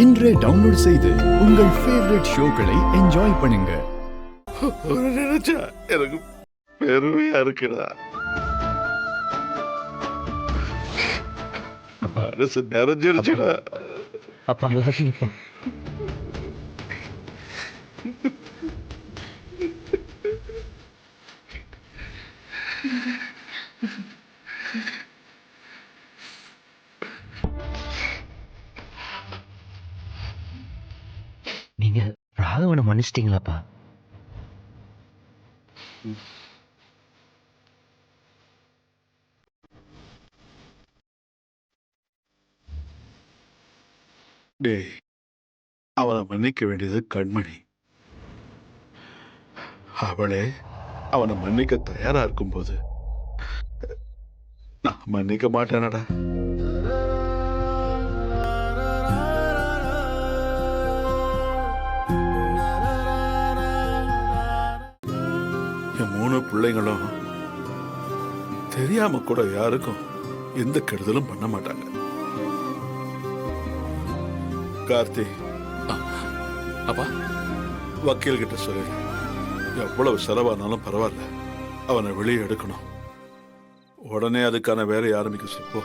இன்றே டவுன்லோட் செய்து உங்கள் ஃபேவரட் ஷோக்களை என்ஜாய் பண்ணுங்க. நினைச்சா எனக்கு பெருமையா இருக்குடா. மனசு நிறைஞ்சிருச்சுடா. அப்பா எல்லாத்தையும் நீங்க ராகவனை மன்னிச்சிட்டீங்களாப்பா? டேய், அவனை மன்னிக்க வேண்டியது கண்மணி. அவளே அவனை மன்னிக்க தயாரா இருக்கும்போது நான் மன்னிக்க மாட்டேனடா. என் 3 பிள்ளைங்களும் தெரியாம கூட யாருக்கும் எந்த கெடுதலும் பண்ண மாட்டாங்க. கார்த்தி, அப்பா, வக்கீல் கிட்ட சொல்லிடு. எவ்வளவு செலவானாலும் பரவாயில்ல, அவனை வெளியே எடுக்கணும். உடனே அதுக்கான வேலையை ஆரம்பிக்க சொல்லுப்போ.